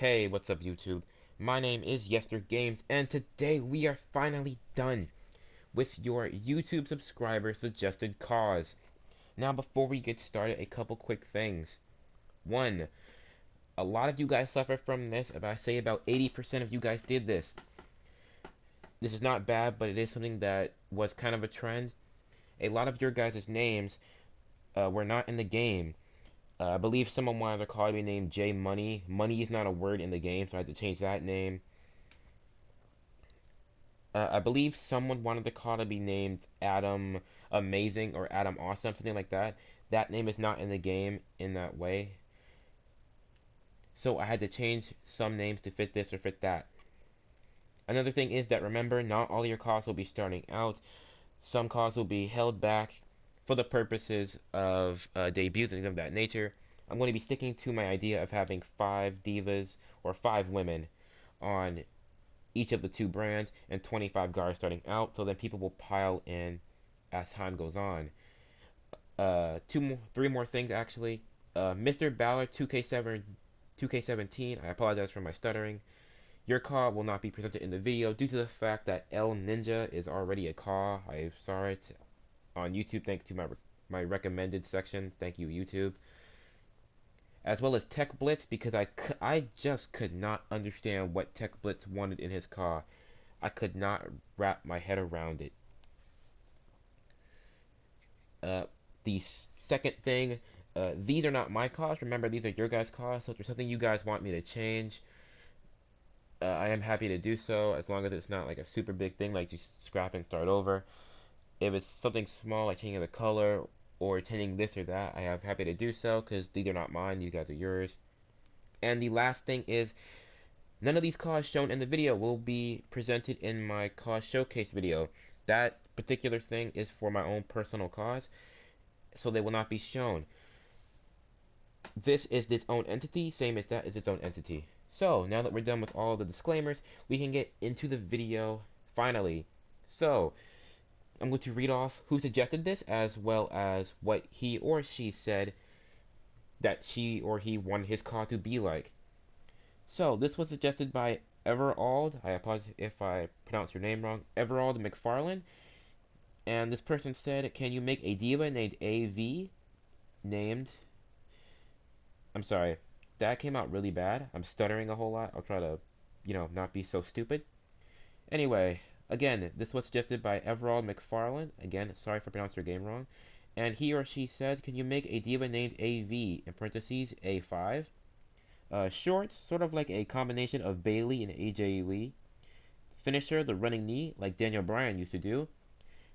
Hey, what's up YouTube? My name is Games, and today we are finally done with your YouTube subscriber suggested cause. Now before we get started, a couple quick things. One, a lot of you guys suffer from this, but I say about 80% of you guys did this. This is not bad, but it is something that was kind of a trend. A lot of your guys' names were not in the game. I believe someone wanted to call me named J Money. Money is not a word in the game, so I had to change that name. I believe someone wanted the car to be named Adam Amazing or Adam Awesome, something like that. That name is not in the game in that way. So I had to change some names to fit this or fit that. Another thing is that remember, not all your cars will be starting out. Some cars will be held back for the purposes of debuts and things of that nature. I'm going to be sticking to my idea of having 5 divas or 5 women on each of the 2 brands and 25 guards starting out, so then people will pile in as time goes on. 3 more things actually. Mr. Ballard 2k17, I apologize for my stuttering. Your call will not be presented in the video due to the fact that El Ninja is already a call. I saw it on YouTube thanks to my recommended section. Thank you, YouTube. As well as Tech Blitz, because I just could not understand what Tech Blitz wanted in his car. I could not wrap my head around it. Uh, the second thing, these are not my cars. Remember, these are your guys' cars. So if there's something you guys want me to change, I am happy to do so, as long as it's not like a super big thing, like just scrap and start over. If it's something small, like changing the color or changing this or that, I am happy to do so, because these are not mine. You guys are yours. And the last thing is, none of these cars shown in the video will be presented in my car showcase video. That particular thing is for my own personal cause, so they will not be shown. This is its own entity, same as that is its own entity. So, now that we're done with all the disclaimers, we can get into the video finally. So, I'm going to read off who suggested this, as well as what he or she said that she or he wanted his car to be like. So, this was suggested by Everald, I apologize if I pronounce your name wrong, Everald McFarlane, and this person said, can you make a diva named AV, named, I'm sorry, that came out really bad, I'm stuttering a whole lot, I'll try to, not be so stupid. Anyway, again, this was suggested by Everald McFarlane, again, sorry for pronouncing your game wrong, and he or she said, can you make a diva named AV, in parentheses, A5, shorts, sort of like a combination of Bailey and AJ Lee. Finisher, the running knee, like Daniel Bryan used to do.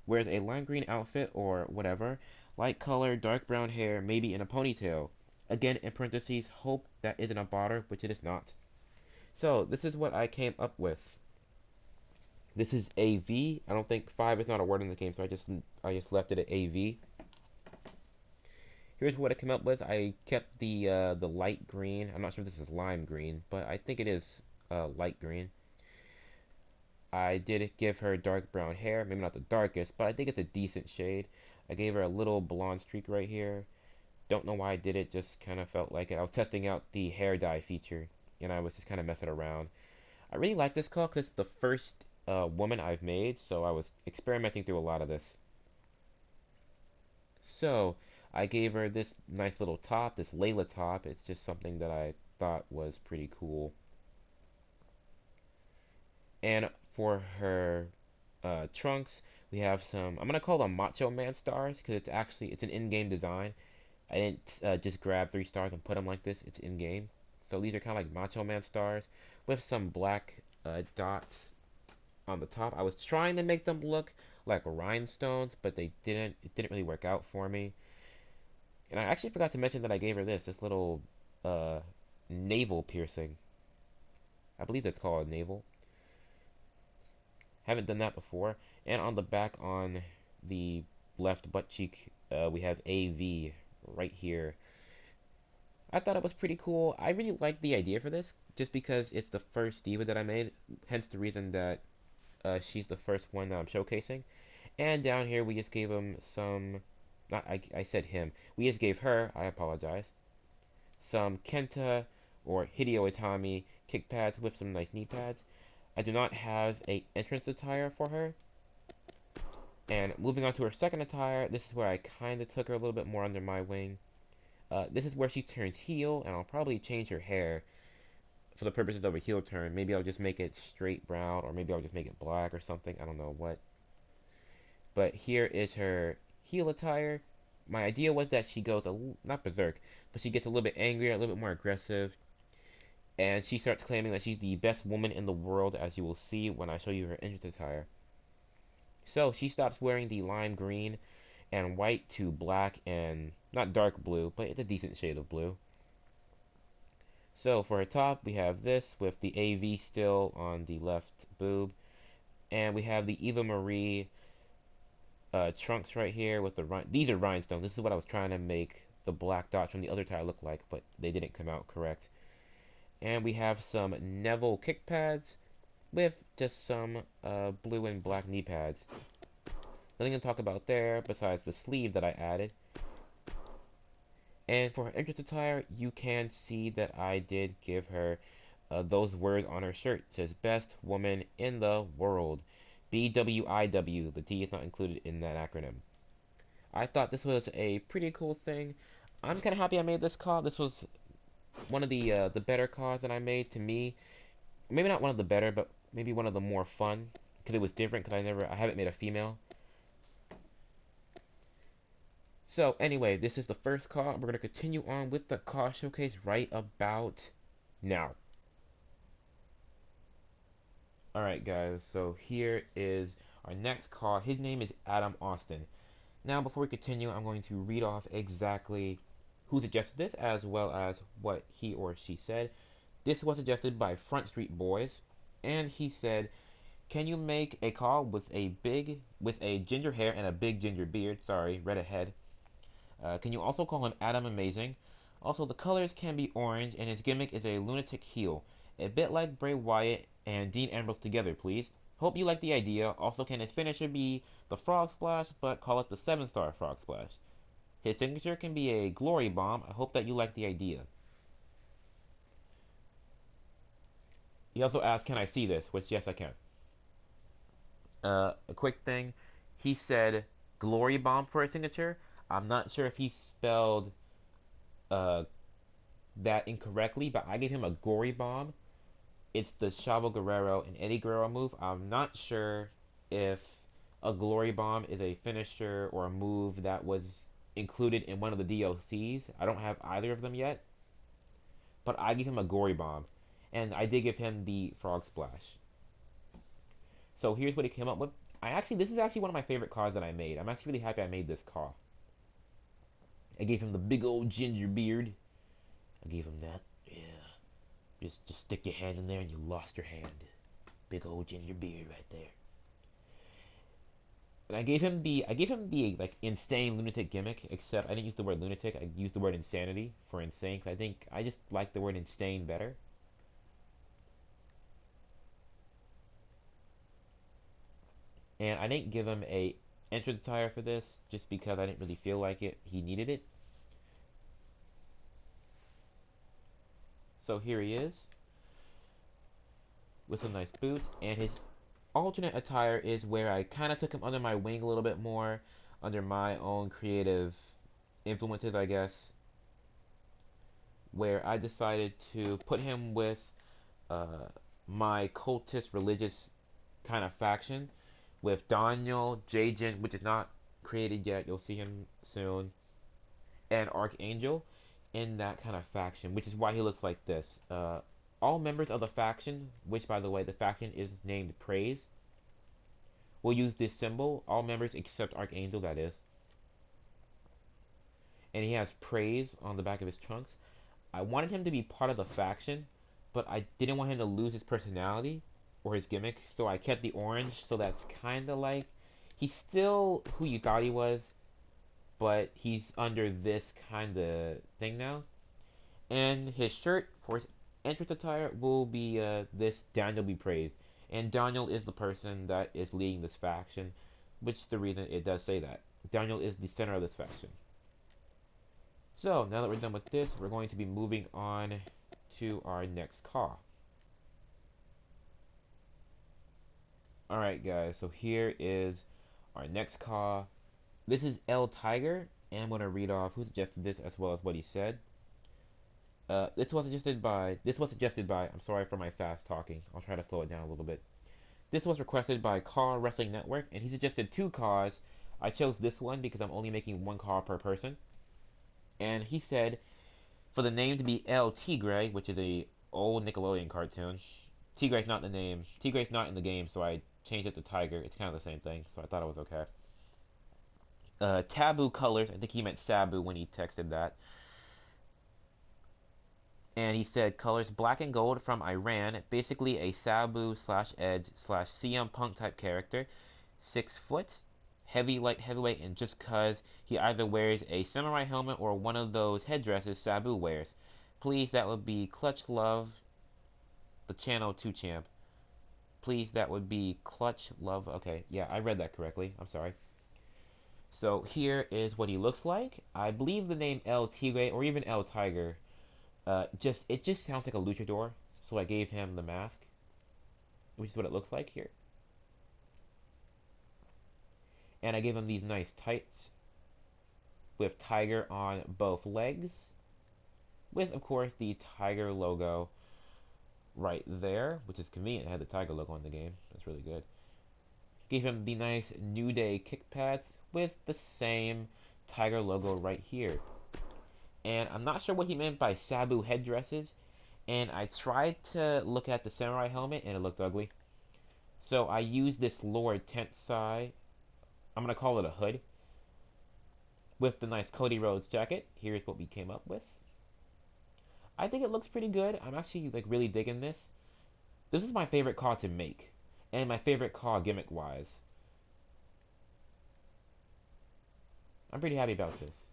Wears a lime green outfit or whatever. Light color, dark brown hair, maybe in a ponytail. Again, in parentheses, hope that isn't a bother, which it is not. So, this is what I came up with. This is AV. I don't think 5 is not a word in the game, so I just left it at AV. Here's what I came up with. I kept the light green. I'm not sure if this is lime green, but I think it is light green. I did give her dark brown hair, maybe not the darkest, but I think it's a decent shade. I gave her a little blonde streak right here. Don't know why I did it, just kind of felt like it. I was testing out the hair dye feature, and I was just kind of messing around. I really like this color because it's the first woman I've made, so I was experimenting through a lot of this. So, I gave her this nice little top, this Layla top. It's just something that I thought was pretty cool. And for her trunks, we have some, I'm going to call them Macho Man stars, because it's an in-game design. I didn't just grab 3 stars and put them like this. It's in-game. So these are kind of like Macho Man stars with some black dots on the top. I was trying to make them look like rhinestones, but it didn't really work out for me. And I actually forgot to mention that I gave her this little navel piercing. I believe that's called a navel. Haven't done that before. And on the back, on the left butt cheek, we have AV right here. I thought it was pretty cool. I really like the idea for this, just because it's the first diva that I made, hence the reason that she's the first one that I'm showcasing. And down here, we just gave him some, not, I said him, we just gave her, I apologize, some Kenta or Hideo Itami kick pads with some nice knee pads. I do not have a entrance attire for her. And moving on to her second attire, this is where I kind of took her a little bit more under my wing. This is where she turns heel, and I'll probably change her hair for the purposes of a heel turn. Maybe I'll just make it straight brown, or maybe I'll just make it black or something. I don't know what. But here is her heel attire. My idea was that she goes, not berserk, but she gets a little bit angrier, a little bit more aggressive. And she starts claiming that she's the best woman in the world, as you will see when I show you her entrance attire. So she stops wearing the lime green and white to black and not dark blue, but it's a decent shade of blue. So for her top, we have this with the AV still on the left boob. And we have the Eva Marie trunks right here with these are rhinestones. This is what I was trying to make the black dots from the other tire look like, but they didn't come out correct. And we have some Neville kick pads with just some blue and black knee pads. Nothing to talk about there besides the sleeve that I added. And for her entrance attire, you can see that I did give her those words on her shirt. It says best woman in the world. BWIW. The D is not included in that acronym. I thought this was a pretty cool thing. I'm kind of happy I made this call. This was one of the better calls that I made to me. Maybe not one of the better, but maybe one of the more fun because it was different. Because I haven't made a female. So anyway, this is the first call. We're gonna continue on with the call showcase right about now. Alright guys, so here is our next call. His name is Adam Austen. Now before we continue, I'm going to read off exactly who suggested this as well as what he or she said. This was suggested by Front Street Boys, and he said, can you make a call with a ginger hair and a big ginger beard? Sorry, read ahead. Can you also call him Adam Amazing? Also, the colors can be orange, and his gimmick is a lunatic heel. A bit like Bray Wyatt and Dean Ambrose together, please. Hope you like the idea. Also, can his finisher be the Frog Splash, but call it the 7-star Frog Splash? His signature can be a Glory Bomb. I hope that you like the idea. He also asked, can I see this? Which, yes, I can. A quick thing. He said Glory Bomb for a signature. I'm not sure if he spelled that incorrectly, but I gave him a Gory Bomb. It's the Chavo Guerrero and Eddie Guerrero move. I'm not sure if a Glory Bomb is a finisher or a move that was included in one of the DLCs. I don't have either of them yet, but I gave him a Gory Bomb, and I did give him the Frog Splash. So here's what he came up with. This is actually one of my favorite cards that I made. I'm actually really happy I made this card. I gave him the big old ginger beard. I gave him that. Yeah. Just stick your hand in there and you lost your hand. Big old ginger beard right there. And I gave him the like insane lunatic gimmick, except I didn't use the word lunatic. I used the word insanity for insane. Cause I think I just like the word insane better. And I didn't give him a entrance attire for this just because I didn't really feel like it. He needed it. So here he is with some nice boots, and his alternate attire is where I kind of took him under my wing a little bit more, under my own creative influences, I guess, where I decided to put him with my cultist religious kind of faction with Daniel, Jajin, which is not created yet, you'll see him soon, and Archangel in that kind of faction, which is why he looks like this. All members of the faction, which by the way, the faction is named Praise, will use this symbol. All members except Archangel, that is. And he has Praise on the back of his trunks. I wanted him to be part of the faction, but I didn't want him to lose his personality or his gimmick, so I kept the orange, so that's kind of like, he's still who you thought he was, but he's under this kind of thing now. And his shirt for his entrance attire will be this Daniel be praised. And Daniel is the person that is leading this faction, which is the reason it does say that. Daniel is the center of this faction. So, now that we're done with this, we're going to be moving on to our next call. Alright guys, so here is our next caw. This is L Tiger, and I'm going to read off who suggested this as well as what he said. This was suggested by, I'm sorry for my fast talking, I'll try to slow it down a little bit. This was requested by Caw Wrestling Network, and he suggested 2 caws. I chose this one because I'm only making 1 caw per person. And he said, for the name to be El Tigre, which is a old Nickelodeon cartoon. Tigre's not the name. Tigre's not in the game, so I changed it to Tiger. It's kind of the same thing, so I thought it was okay. Taboo colors. I think he meant Sabu when he texted that. And he said colors black and gold from Iran. Basically a Sabu slash Edge slash CM Punk type character. 6 foot. Heavy, light, heavyweight, and just cuz he either wears a samurai helmet or one of those headdresses Sabu wears. Please, that would be Clutch Love, the channel 2 champ. Please, that would be Clutch Love. Okay, yeah, I read that correctly. I'm sorry. So here is what he looks like. I believe the name El Tigre or even El Tiger, it just sounds like a luchador. So I gave him the mask, which is what it looks like here. And I gave him these nice tights with Tiger on both legs, with of course the Tiger logo right there, which is convenient. I had the Tiger logo on the game. That's really good. Gave him the nice New Day kick pads with the same Tiger logo right here. And I'm not sure what he meant by Sabu headdresses, and I tried to look at the samurai helmet and it looked ugly. So I used this Lord Tensai, I'm going to call it a hood, with the nice Cody Rhodes jacket. Here's what we came up with. I think it looks pretty good. I'm actually like really digging this. This is my favorite caw to make, and my favorite caw gimmick wise. I'm pretty happy about this.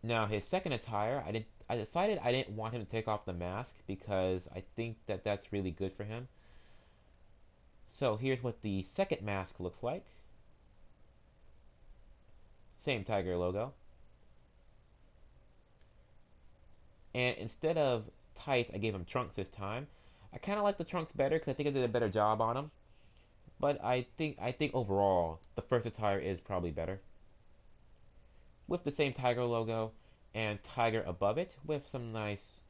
Now his second attire, I decided I didn't want him to take off the mask because I think that that's really good for him. So here's what the second mask looks like. Same Tiger logo. And instead of tights, I gave him trunks this time. I kind of like the trunks better because I think I did a better job on him. But I think overall, the first attire is probably better. With the same Tiger logo and Tiger above it with some nice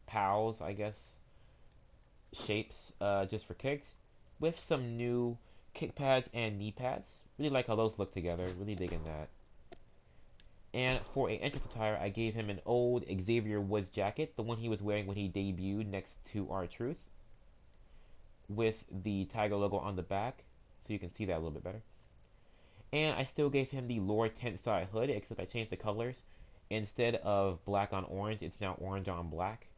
pals, I guess, shapes just for kicks. With some new kick pads and knee pads. Really like how those look together. Really digging that. And for an entrance attire, I gave him an old Xavier Woods jacket, the one he was wearing when he debuted next to R-Truth, with the Tiger logo on the back, so you can see that a little bit better. And I still gave him the Lord Tensai hood, except I changed the colors. Instead of black on orange, it's now orange on black.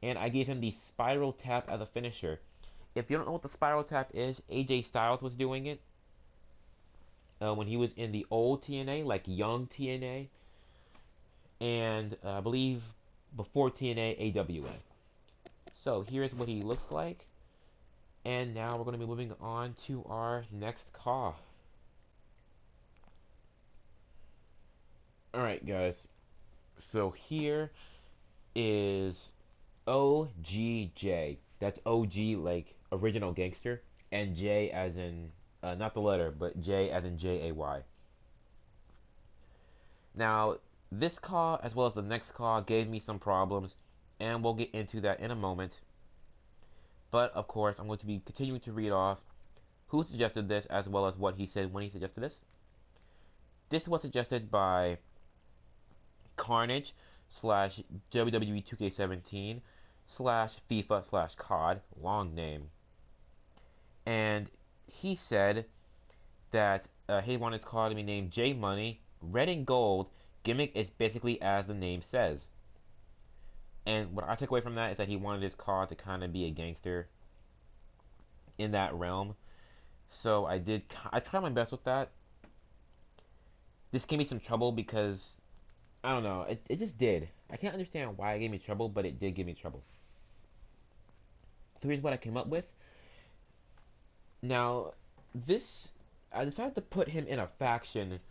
And I gave him the Spiral Tap as a finisher. If you don't know what the Spiral Tap is, AJ Styles was doing it. When he was in the old TNA, like young TNA, and I believe before TNA AWA. So here's what he looks like, and now we're going to be moving on to our next caw. Alright guys, so here is OGJ. That's OG like original gangster, and J as in not the letter, but J as in JAY. Now, this caw as well as the next caw gave me some problems, and we'll get into that in a moment. But of course, I'm going to be continuing to read off who suggested this as well as what he said when he suggested this. This was suggested by Carnage slash Wwe 2k17 slash FIFA slash COD, long name. And he said that he wanted his caw to be named J Money, red and gold, gimmick is basically as the name says. And what I took away from that is that he wanted his caw to kind of be a gangster in that realm. So I tried my best with that. This gave me some trouble because, I don't know, it just did. I can't understand why it gave me trouble, but it did give me trouble. So here's what I came up with. Now, I decided to put him in a faction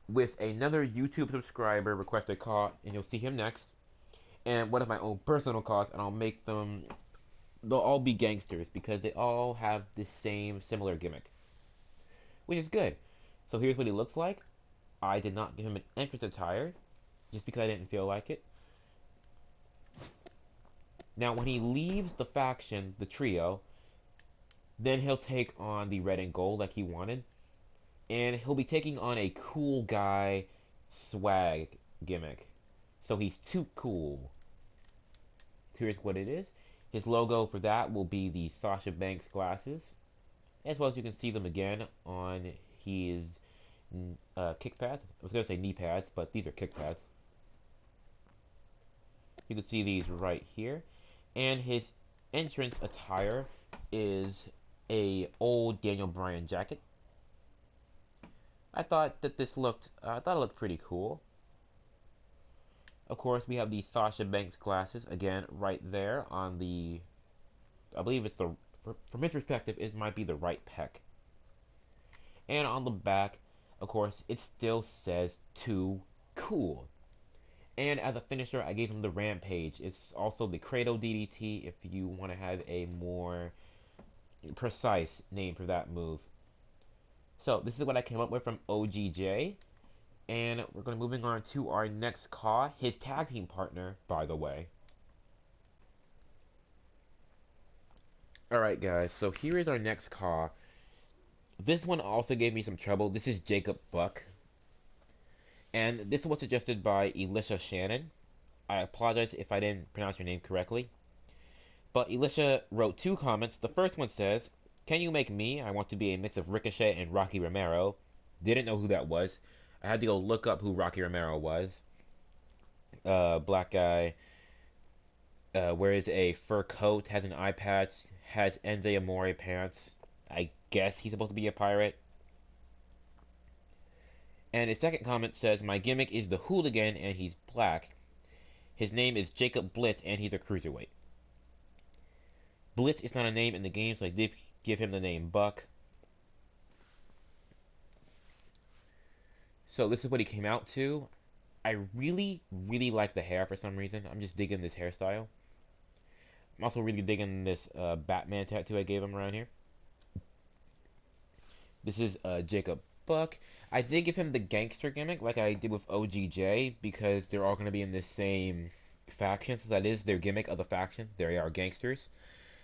with another YouTube subscriber requested caw, and you'll see him next. and one of my own personal Caws, and I'll make them. They'll all be gangsters because they all have the same similar gimmick, which is good. So here's what he looks like. I did not give him an entrance attire just because I didn't feel like it. Now, when he leaves the faction, the trio, then he'll take on the red and gold like he wanted, and he'll be taking on a cool guy swag gimmick. So he's too cool. Here's what it is. His logo for that will be the Sasha Banks glasses, as well as you can see them again on his kick pads. I was going to say knee pads, but these are kick pads. You can see these right here. And his entrance attire is a old Daniel Bryan jacket. I thought that this looked, I thought it looked pretty cool. Of course, we have the Sasha Banks glasses again right there on the, I believe it's the, from his perspective, it might be the right pec. And on the back, of course, it still says too cool. And as a finisher, I gave him the Rampage. It's also the Cradle DDT if you want to have a more precise name for that move. So this is what I came up with from OGJ. And we're going to moving on to our next Caw, his tag team partner, by the way. Alright guys, so here is our next Caw. This one also gave me some trouble. This is Jacob Buck. And this was suggested by Elisha Shannon. I apologize if I didn't pronounce your name correctly. But Elisha wrote 2 comments. The first one says, "Can you make me? I want to be a mix of Ricochet and Rocky Romero." Didn't know who that was. I had to go look up who Rocky Romero was. Black guy. Wears a fur coat, has an eye patch, has Enze Amore pants. I guess he's supposed to be a pirate. And his second comment says, "My gimmick is the hooligan and he's black. His name is Jacob Blitz and he's a cruiserweight." Blitz is not a name in the game, so I did give him the name Buck. So this is what he came out to. I really, really like the hair for some reason. I'm just digging this hairstyle. I'm also really digging this Batman tattoo I gave him around here. This is Jacob Buck. I did give him the gangster gimmick like I did with OGJ because they're all going to be in the same faction. So that is their gimmick of the faction. They are gangsters.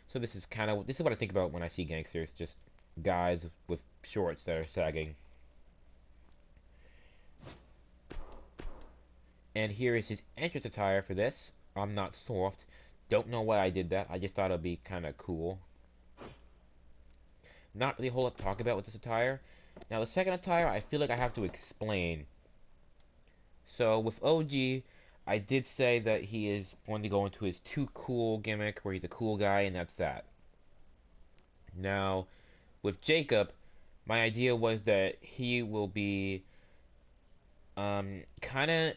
So this is what I think about when I see gangsters. Just guys with shorts that are sagging. And here is his entrance attire for this. I'm not soft. Don't know why I did that. I just thought it'd be kind of cool. Not really a whole lot to talk about with this attire. Now the second attire, I feel like I have to explain. So with OG, I did say that he is going to go into his too cool gimmick, where he's a cool guy, and that's that. Now, with Jacob, my idea was that he will be kind of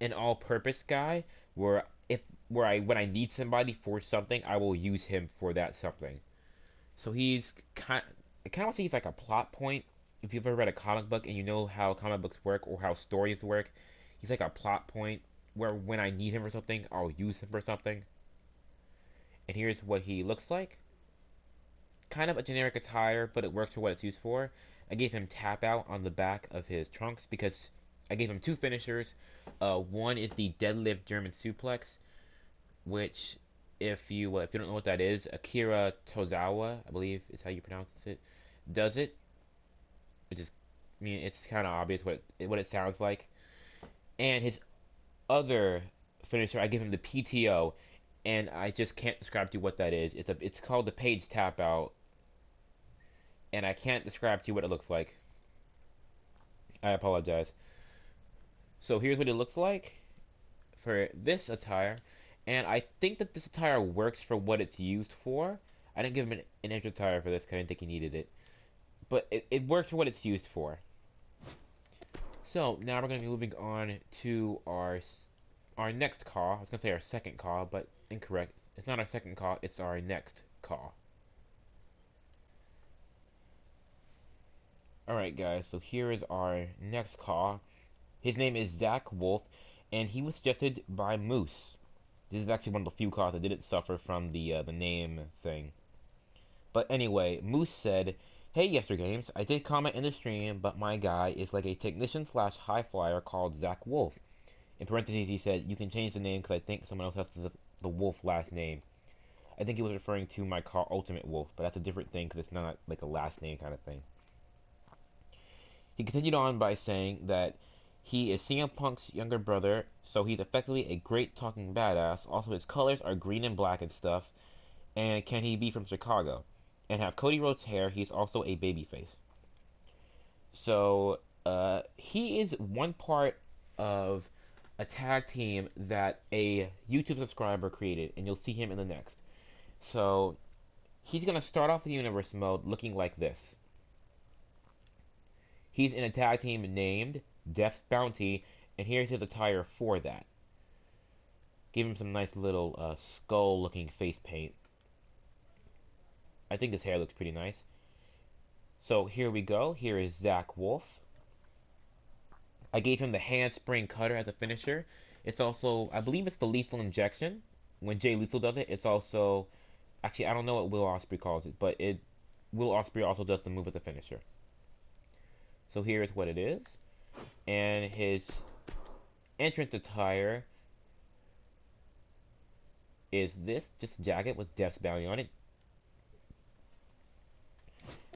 an all-purpose guy, where when I need somebody for something, I will use him for that something. So he's I kind of see he's like a plot point. If you've ever read a comic book and you know how comic books work or how stories work, he's like a plot point where when I need him for something, I'll use him for something. And here's what he looks like. Kind of a generic attire, but it works for what it's used for. I gave him tap out on the back of his trunks because I gave him 2 finishers. One is the deadlift German suplex, which if you don't know what that is, Akira Tozawa, I believe is how you pronounce it, does it. Which is, I mean, it's kind of obvious what it sounds like. And his other finisher, I give him the PTO, and I just can't describe to you what that is. It's called the Page Tap Out, and I can't describe to you what it looks like. I apologize. So here's what it looks like for this attire, and I think that this attire works for what it's used for. I didn't give him an extra attire for this because I didn't think he needed it, but it works for what it's used for. So now we're going to be moving on to our next Caw. I was going to say our second Caw, but incorrect. It's not our second Caw, it's our next Caw. Alright guys, so here is our next Caw. His name is Zach Wolf, and he was suggested by Moose. This is actually one of the few cards that didn't suffer from the name thing. But anyway, Moose said, "Hey, Yestergames, I did comment in the stream, but my guy is like a technician slash high flyer called Zach Wolf." In parentheses, he said, "You can change the name because I think someone else has the Wolf last name." I think he was referring to my car Ultimate Wolf, but that's a different thing because it's not like a last name kind of thing. He continued on by saying that he is CM Punk's younger brother, so he's effectively a great talking badass. Also, his colors are green and black and stuff. And can he be from Chicago? And have Cody Rhodes' hair, he's also a babyface. So, he is one part of a tag team that a YouTube subscriber created, and you'll see him in the next. So, he's going to start off the universe mode looking like this. He's in a tag team named Death's Bounty, and here's his attire for that. Give him some nice little skull-looking face paint. I think his hair looks pretty nice. So here we go. Here is Zach Wolf. I gave him the handspring cutter as a finisher. It's also, I believe it's the lethal injection. When Jay Lethal does it, it's also, actually I don't know what Will Ospreay calls it, but Will Ospreay also does the move as a finisher. So here is what it is. And his entrance attire is this, just a jacket with Death's Bounty on it.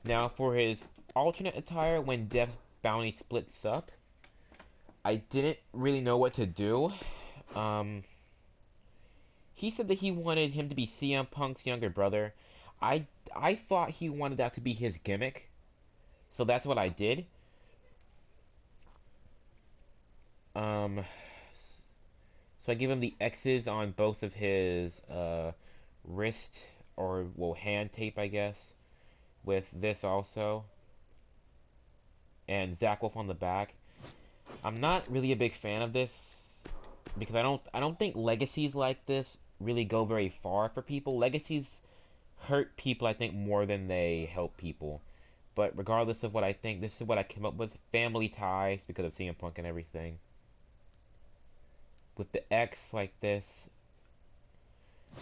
Now for his alternate attire when Death's Bounty splits up, I didn't really know what to do. He said that he wanted him to be CM Punk's younger brother. I thought he wanted that to be his gimmick, so that's what I did. So I give him the X's on both of his wrist, or well, hand tape, I guess, with this also, and Zach Wolf on the back. I'm not really a big fan of this because I don't think legacies like this really go very far for people. Legacies hurt people, I think, more than they help people. But regardless of what I think, this is what I came up with. Family ties because of CM Punk and everything. With the X like this.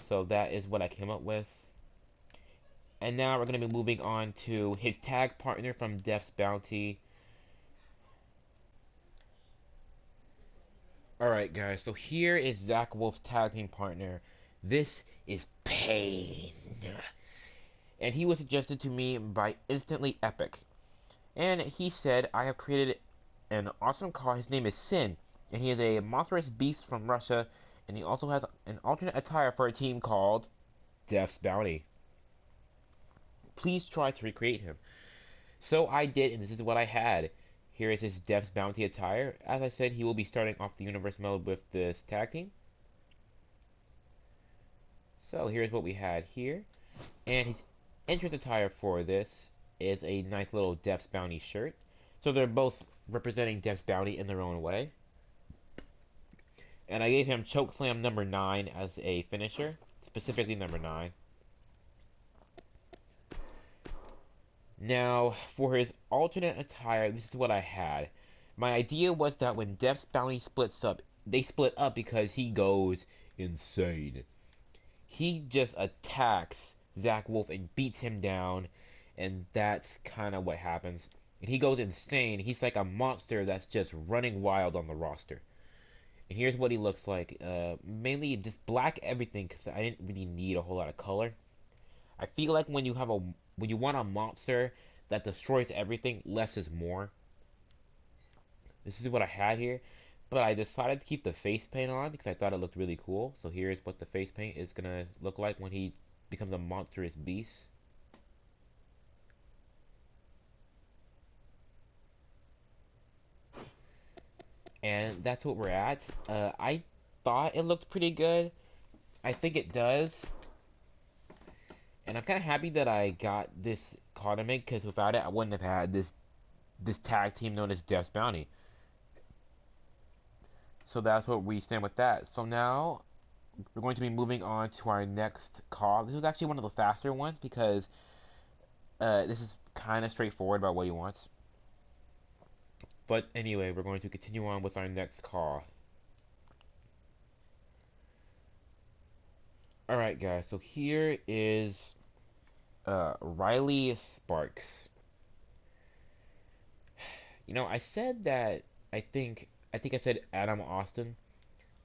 So that is what I came up with. And now we're going to be moving on to his tag partner from Death's Bounty. Alright guys, so here is Zach Wolf's tag team partner. This is Pain. And he was suggested to me by Instantly Epic. And he said, I have created an awesome car. His name is Sin. And he is a monstrous beast from Russia. And he also has an alternate attire for a team called Death's Bounty. Please try to recreate him. So I did, and this is what I had. Here is his Death's Bounty attire. As I said, he will be starting off the universe mode with this tag team. So here's what we had here. And his entrance attire for this is a nice little Death's Bounty shirt. So they're both representing Death's Bounty in their own way. And I gave him Chokeslam number 9 as a finisher. Specifically number 9. Now, for his alternate attire, this is what I had. My idea was that when Death's Bounty splits up, they split up because he goes insane. He just attacks Zach Wolf and beats him down, and that's kind of what happens. And he goes insane. He's like a monster that's just running wild on the roster. And here's what he looks like. Mainly just black everything because I didn't really need a whole lot of color. I feel like when you want a monster that destroys everything, less is more. This is what I had here, but I decided to keep the face paint on because I thought it looked really cool. So here's what the face paint is gonna look like when he becomes a monstrous beast. And that's what we're at. I thought it looked pretty good. I think it does. And I'm kind of happy that I got this card to make, because without it, I wouldn't have had this tag team known as Death's Bounty. So that's what we stand with that. So now, we're going to be moving on to our next card. This is actually one of the faster ones, because this is kind of straightforward about what he wants. But anyway, we're going to continue on with our next card. Alright guys, so here is Riley Sparks. You know, I said that I think I said Adam Austen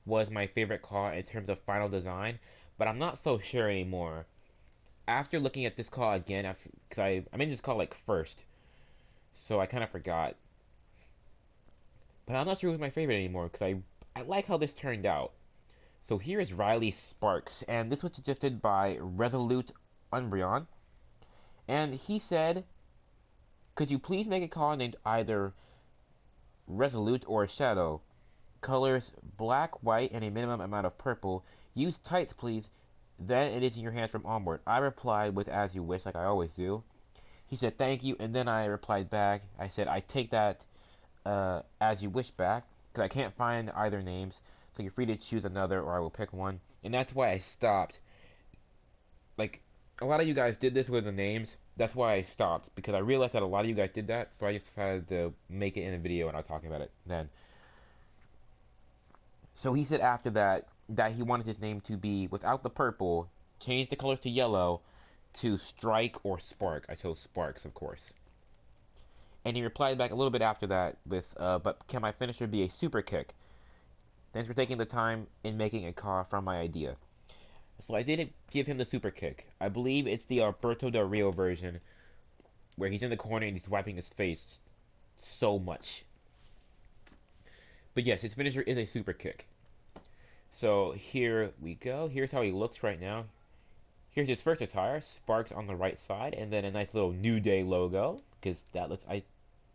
was my favorite car in terms of final design, but I'm not so sure anymore. After looking at this car again, because I made this car like first, so I kind of forgot. But I'm not sure who's my favorite anymore because I like how this turned out. So here is Riley Sparks, and this was suggested by Resolute Umbreon, and he said, "Could you please make a car named either Resolute or Shadow? Colors black, white, and a minimum amount of purple. Use tights, please. Then it is in your hands from onward." I replied with "as you wish," like I always do. He said "thank you," and then I replied back. I said "I take that as you wish back, because I can't find either names, so you're free to choose another or I will pick one." And that's why I stopped. Like, a lot of you guys did this with the names. That's why I stopped, because I realized that a lot of you guys did that, so I just decided to make it in a video and I'll talk about it then. So he said after that he wanted his name to be without the purple, change the colors to yellow, to Strike or Spark. I chose Sparks, of course. And he replied back a little bit after that with, "But can my finisher be a super kick? Thanks for taking the time in making a car from my idea." So I didn't give him the super kick. I believe it's the Alberto Del Rio version, where he's in the corner and he's wiping his face so much. But yes, his finisher is a super kick. So here we go. Here's how he looks right now. Here's his first attire, Sparks on the right side, and then a nice little New Day logo, because I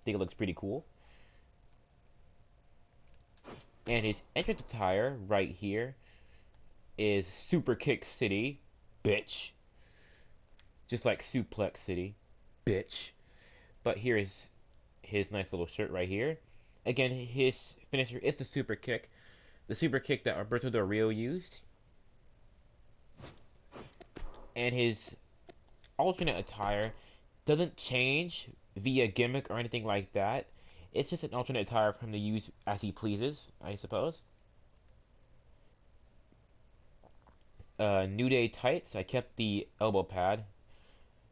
think it looks pretty cool. And his entrance attire right here is Super Kick City, bitch. Just like Suplex City, bitch. But here is his nice little shirt right here. Again, his finisher is the super kick. The super kick that Alberto Del Rio used. And his alternate attire doesn't change via gimmick or anything like that. It's just an alternate attire for him to use as he pleases, I suppose. New Day tights. I kept the elbow pad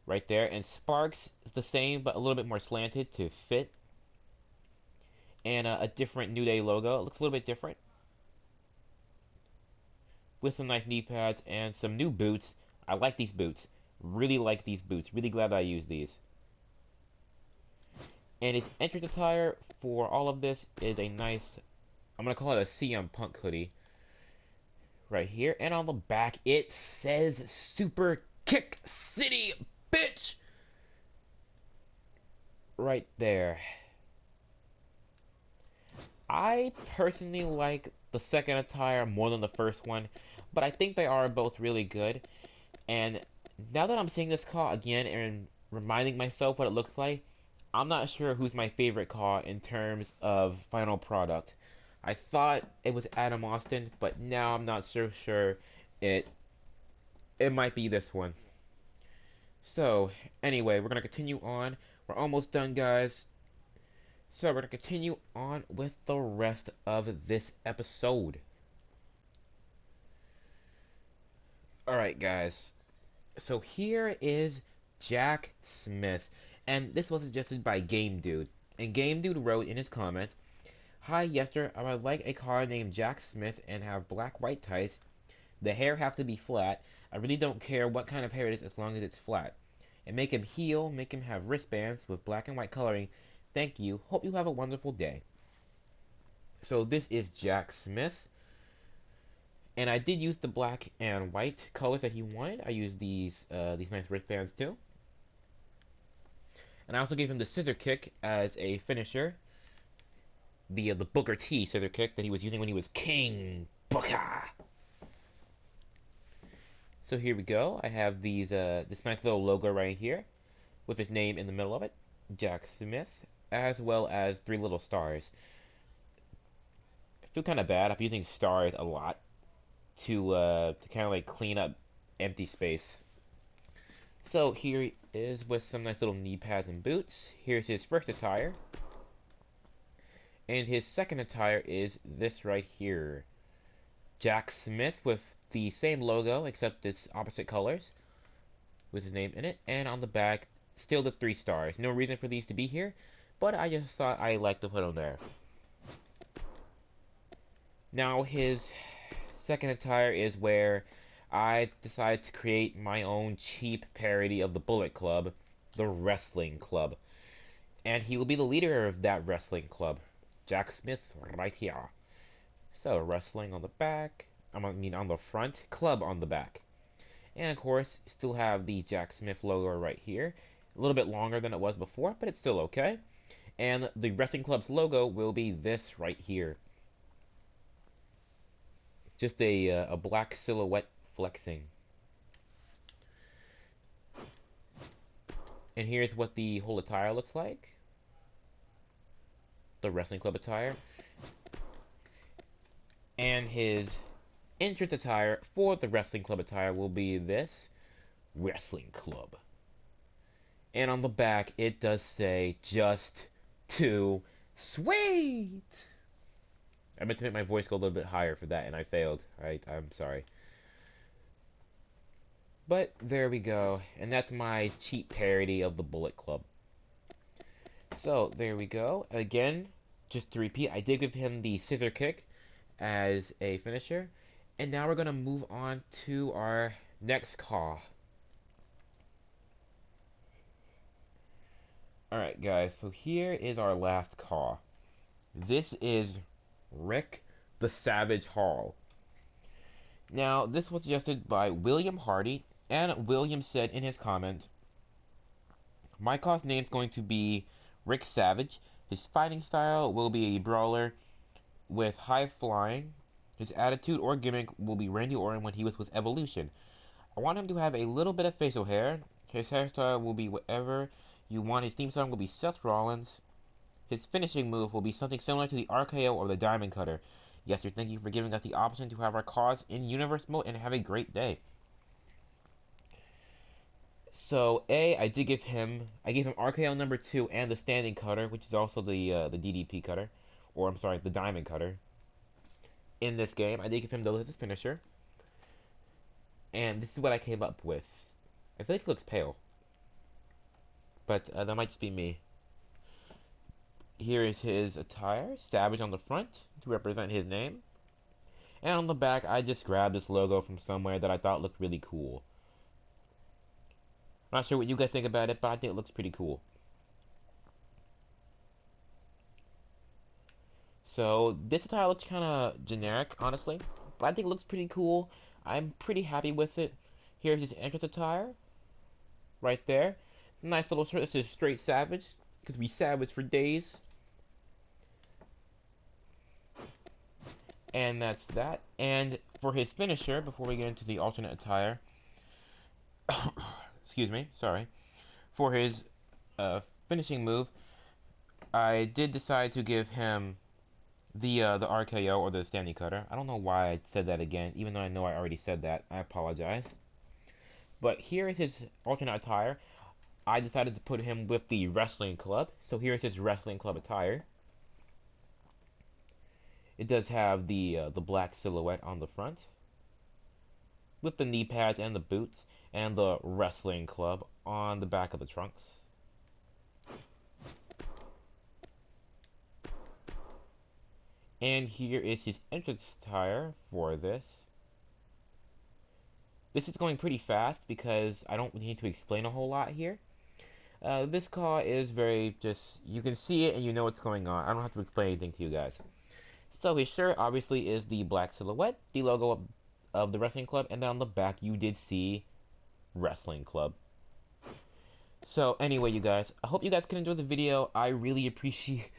right there. And Sparks is the same, but a little bit more slanted to fit. And a different New Day logo. It looks a little bit different. With some nice knee pads and some new boots. I like these boots. Really like these boots. Really glad I used these. And his entrance attire for all of this is a nice, I'm going to call it a CM Punk hoodie. Right here. And on the back, it says Super Kick City, bitch! Right there. I personally like the second attire more than the first one, but I think they are both really good. And now that I'm seeing this car again and reminding myself what it looks like, I'm not sure who's my favorite car in terms of final product. I thought it was Adam Austen, but now I'm not so sure. It might be this one. So, anyway, we're gonna continue on. We're almost done, guys. So, we're gonna continue on with the rest of this episode. Alright, guys. So, here is Jack Smith. And this was suggested by Game Dude. And Game Dude wrote in his comments, "Hi, Yester, I would like a car named Jack Smith and have black white tights. The hair have to be flat. I really don't care what kind of hair it is as long as it's flat. And make him heel, make him have wristbands with black and white coloring. Thank you. Hope you have a wonderful day." So this is Jack Smith. And I did use the black and white colors that he wanted. I used these nice wristbands too. And I also gave him the scissor kick as a finisher. The Booker T scissor kick that he was using when he was King Booker. So here we go. I have this nice little logo right here with his name in the middle of it, Jack Smith, as well as 3 little stars. I feel kind of bad. I'm using stars a lot to kind of like clean up empty space. So here he is with some nice little knee pads and boots. Here's his first attire. And his second attire is this right here. Jack Smith with the same logo, except it's opposite colors, with his name in it. And on the back, still the 3 stars. No reason for these to be here, but I just thought I'd like to put them there. Now, his second attire is where I decided to create my own cheap parody of the Bullet Club, the Wrestling Club. And he will be the leader of that wrestling club. Jack Smith right here. So, wrestling on the back, I mean on the front, club on the back. And of course, still have the Jack Smith logo right here. A little bit longer than it was before, but it's still okay. And the wrestling club's logo will be this right here. Just a black silhouette flexing. And here's what the whole attire looks like. The wrestling club attire. And his entrance attire for the wrestling club attire will be this wrestling club. And on the back, it does say, just too sweet. I meant to make my voice go a little bit higher for that, and I failed. I'm sorry. But there we go. And that's my cheap parody of the Bullet Club. So, there we go. Again, just to repeat, I did give him the scissor kick as a finisher. And now we're going to move on to our next Caw. Alright guys, so here is our last Caw. This is Rick the Savage Hall. Now, this was suggested by William Hardy, and William said in his comment, my Caw's name is going to be Rick Savage. His fighting style will be a brawler with high flying. His attitude or gimmick will be Randy Orton when he was with Evolution. I want him to have a little bit of facial hair. His hairstyle will be whatever you want. His theme song will be Seth Rollins. His finishing move will be something similar to the RKO or the Diamond Cutter. Yes, sir, thank you for giving us the option to have our Caws in Universe mode, and have a great day. So, I gave him RKO number 2 and the Standing Cutter, which is also the DDP Cutter, or I'm sorry, the Diamond Cutter. In this game, I did give him those as his finisher. And this is what I came up with. I feel like he looks pale. But that might just be me. Here is his attire, Savage on the front, to represent his name. And on the back, I just grabbed this logo from somewhere that I thought looked really cool. I'm not sure what you guys think about it, but I think it looks pretty cool. So, this attire looks kind of generic, honestly. But I think it looks pretty cool. I'm pretty happy with it. Here's his entrance attire. Right there. Nice little shirt that says Straight Savage. Because we savage for days. And that's that. And for his finisher, before we get into the alternate attire, excuse me, sorry. For his finishing move, I did decide to give him the RKO or the Standing Cutter. I don't know why I said that again, even though I know I already said that. I apologize. But here is his alternate attire. I decided to put him with the Wrestling Club. So here's his Wrestling Club attire. It does have the black silhouette on the front, with the knee pads and the boots, and the Wrestling Club on the back of the trunks. And here is his entrance attire for this. This is going pretty fast because I don't need to explain a whole lot here. This Caw is very just, you can see it and you know what's going on. I don't have to explain anything to you guys. So his shirt obviously is the black silhouette, the logo of the Wrestling Club, and then on the back you did see Wrestling Club. So anyway, you guys, I hope you guys can enjoy the video. I really appreciate